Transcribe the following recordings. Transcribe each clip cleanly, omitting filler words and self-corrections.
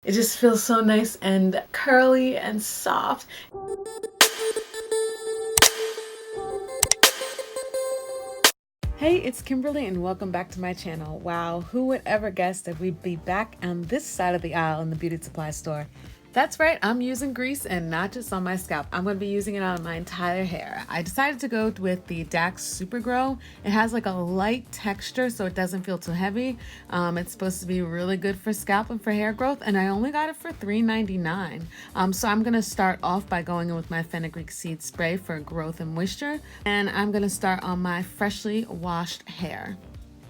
It just feels so nice and curly and soft. Hey, it's Kimberlee and welcome back to my channel. Wow, who would ever guess that we'd be back on this side of the aisle in the beauty supply store? That's right, I'm using grease and not just on my scalp. I'm going to be using it on my entire hair. I decided to go with the Dax Super Grow. It has like a light texture so it doesn't feel too heavy. It's supposed to be really good for scalp and for hair growth, and I only got it for $3.99. So I'm going to start off by going in with my Fenugreek seed spray for growth and moisture, and I'm going to start on my freshly washed hair.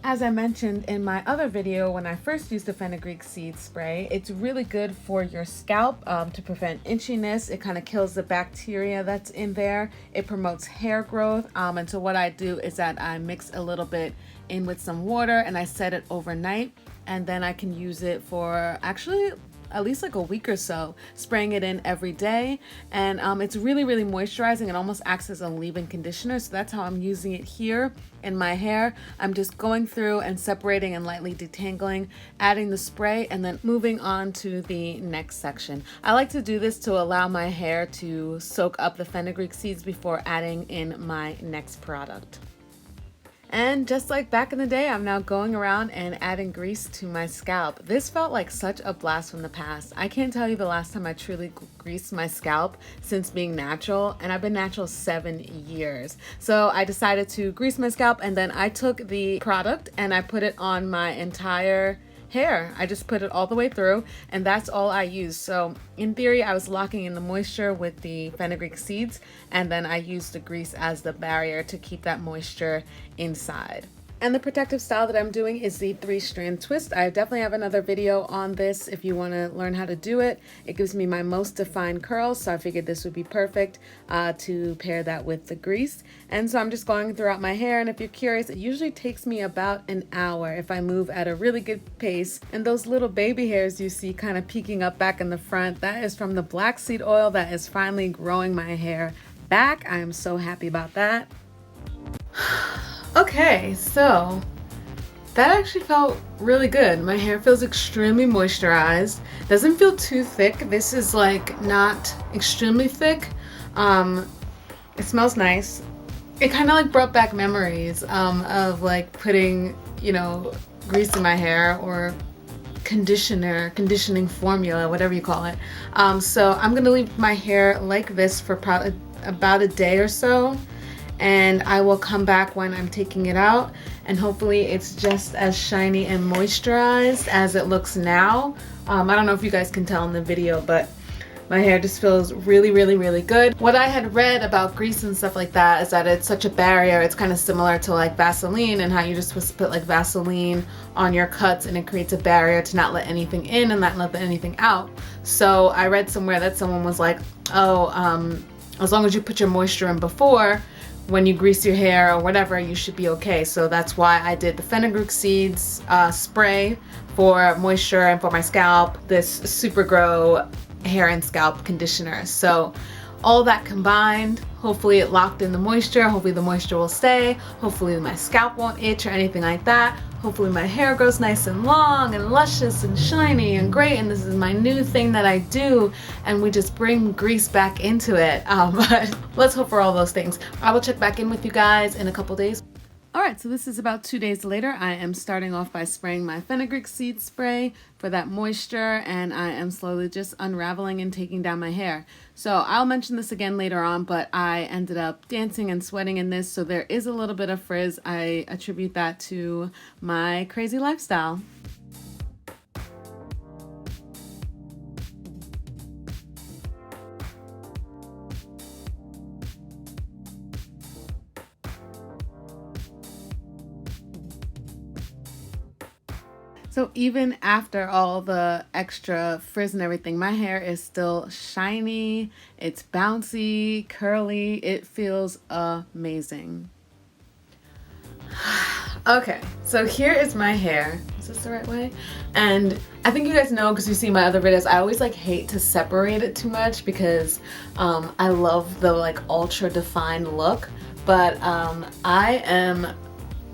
As I mentioned in my other video, when I first used the Fenugreek seed spray, it's really good for your scalp to prevent itchiness. It kind of kills the bacteria that's in there. It promotes hair growth. And so what I do is that I mix a little bit in with some water and I set it overnight, and then I can use it for actually at least like a week or so, spraying it in every day. And it's really moisturizing. It almost acts as a leave-in conditioner. So that's how I'm using it here in my hair. I'm just going through and separating and lightly detangling, adding the spray, and then moving on to the next section. I like to do this to allow my hair to soak up the fenugreek seeds before adding in my next product. And just like back in the day, I'm now going around and adding grease to my scalp. This felt like such a blast from the past. I can't tell you the last time I truly greased my scalp since being natural, and I've been natural 7 years. So I decided to grease my scalp, and then I took the product and I put it on my entire hair. I just put it all the way through, and that's all I used. So in theory, I was locking in the moisture with the fenugreek seeds, and then I used the grease as the barrier to keep that moisture inside. And the protective style that I'm doing is the 3-strand twist. I definitely have another video on this if you want to learn how to do it. It gives me my most defined curls, so I figured this would be perfect to pair that with the grease. And so I'm just going throughout my hair, and if you're curious, it usually takes me about an hour if I move at a really good pace. And those little baby hairs you see kind of peeking up back in the front, that is from the black seed oil that is finally growing my hair back. I am so happy about that. Okay, so that actually felt really good. My hair feels extremely moisturized. Doesn't feel too thick. This is like not extremely thick. It smells nice. It kind of like brought back memories of like putting, you know, grease in my hair or conditioning formula, whatever you call it. So I'm gonna leave my hair like this for probably about a day or so, and I will come back when I'm taking it out, and hopefully it's just as shiny and moisturized as it looks now. I don't know if you guys can tell in the video, but my hair just feels really good. What I had read about grease and stuff like that is that it's such a barrier. It's kind of similar to like Vaseline, and how you're just supposed to put like Vaseline on your cuts and it creates a barrier to not let anything in and not let anything out. So I read somewhere that someone was like, oh, as long as you put your moisture in before, when you grease your hair or whatever, you should be okay. So that's why I did the fenugreek seeds spray for moisture and for my scalp, this Super Grow hair and scalp conditioner. So all that combined, hopefully it locked in the moisture. Hopefully the moisture will stay. Hopefully my scalp won't itch or anything like that. Hopefully my hair grows nice and long and luscious and shiny and great, and this is my new thing that I do, and we just bring grease back into it. But let's hope for all those things. I will check back in with you guys in a couple days. Alright, so this is about 2 days later. I am starting off by spraying my fenugreek seed spray for that moisture, and I am slowly just unraveling and taking down my hair. So I'll mention this again later on, but I ended up dancing and sweating in this, so there is a little bit of frizz. I attribute that to my crazy lifestyle. So even after all the extra frizz and everything, my hair is still shiny, it's bouncy, curly, it feels amazing. Okay, so here is my hair. Is this the right way? And I think you guys know, because you see my other videos, I always like hate to separate it too much because I love the like ultra defined look, but I am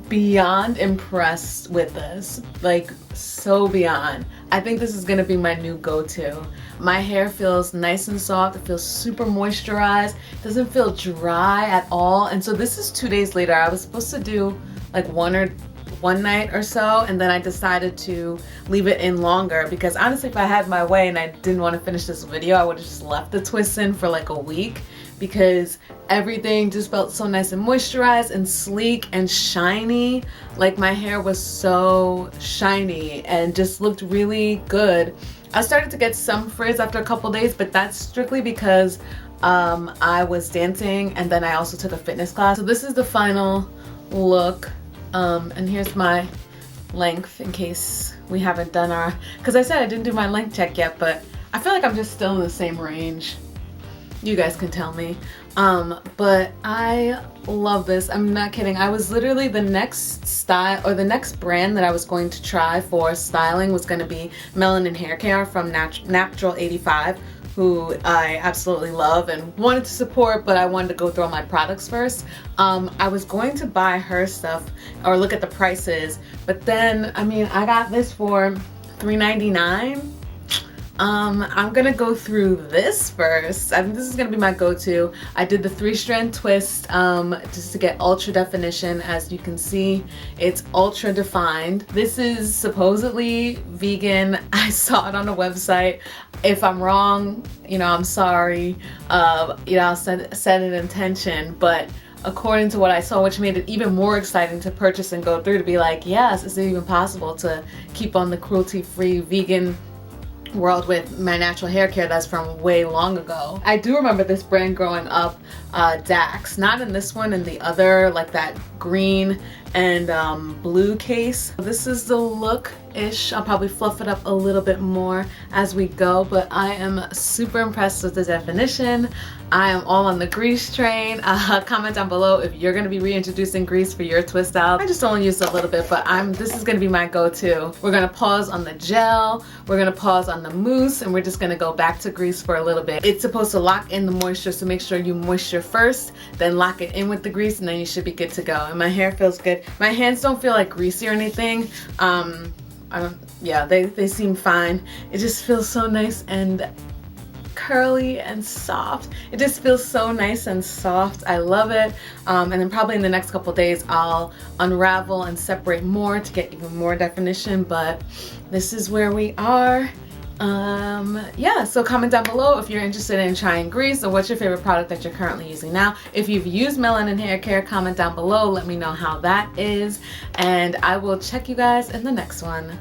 beyond impressed with this. Like, so beyond. I think this is gonna be my new go-to. My hair feels nice and soft. It feels super moisturized. It doesn't feel dry at all. And so this is 2 days later. I was supposed to do like one night or so, and then I decided to leave it in longer because honestly, if I had my way and I didn't want to finish this video, I would have just left the twist in for like a week because everything just felt so nice and moisturized and sleek and shiny. Like my hair was so shiny and just looked really good. I started to get some frizz after a couple days, but that's strictly because I was dancing and then I also took a fitness class. So this is the final look. And here's my length in case we haven't done our, because I said I didn't do my length check yet, but I feel like I'm just still in the same range. You guys can tell me. But I love this. I'm not kidding. I was literally the next style or the next brand that I was going to try for styling was going to be Melanin Hair Care from Natural 85. Who I absolutely love and wanted to support, but I wanted to go through all my products first. I was going to buy her stuff or look at the prices, but then, I mean, I got this for $3.99. I'm gonna go through this first. I think this is gonna be my go-to. I did the 3-strand twist just to get ultra definition. As you can see, it's ultra defined. This is supposedly vegan. I saw it on the website. If I'm wrong, you know, I'm sorry. You know, I'll set an intention, but according to what I saw, which made it even more exciting to purchase and go through, to be like, yes, is it even possible to keep on the cruelty-free vegan world with my natural hair care that's from way long ago. I do remember this brand growing up, Dax, not in this one, in the other, like that green and blue case. This is the look-ish. I'll probably fluff it up a little bit more as we go, but I am super impressed with the definition. I am all on the grease train. Comment down below if you're gonna be reintroducing grease for your twist style. I just only used a little bit, but this is gonna be my go-to. We're gonna pause on the gel, we're gonna pause on the mousse, and we're just gonna go back to grease for a little bit. It's supposed to lock in the moisture, so make sure you moisture first, then lock it in with the grease, and then you should be good to go. And my hair feels good. My hands don't feel like greasy or anything. Yeah, they seem fine. It just feels so nice and curly and soft. It just feels so nice and soft. I love it. And then probably in the next couple days I'll unravel and separate more to get even more definition, but this is where we are. Yeah, so comment down below if you're interested in trying grease or what's your favorite product that you're currently using now. If you've used Melanin Hair Care, comment down below, let me know how that is, and I will check you guys in the next one.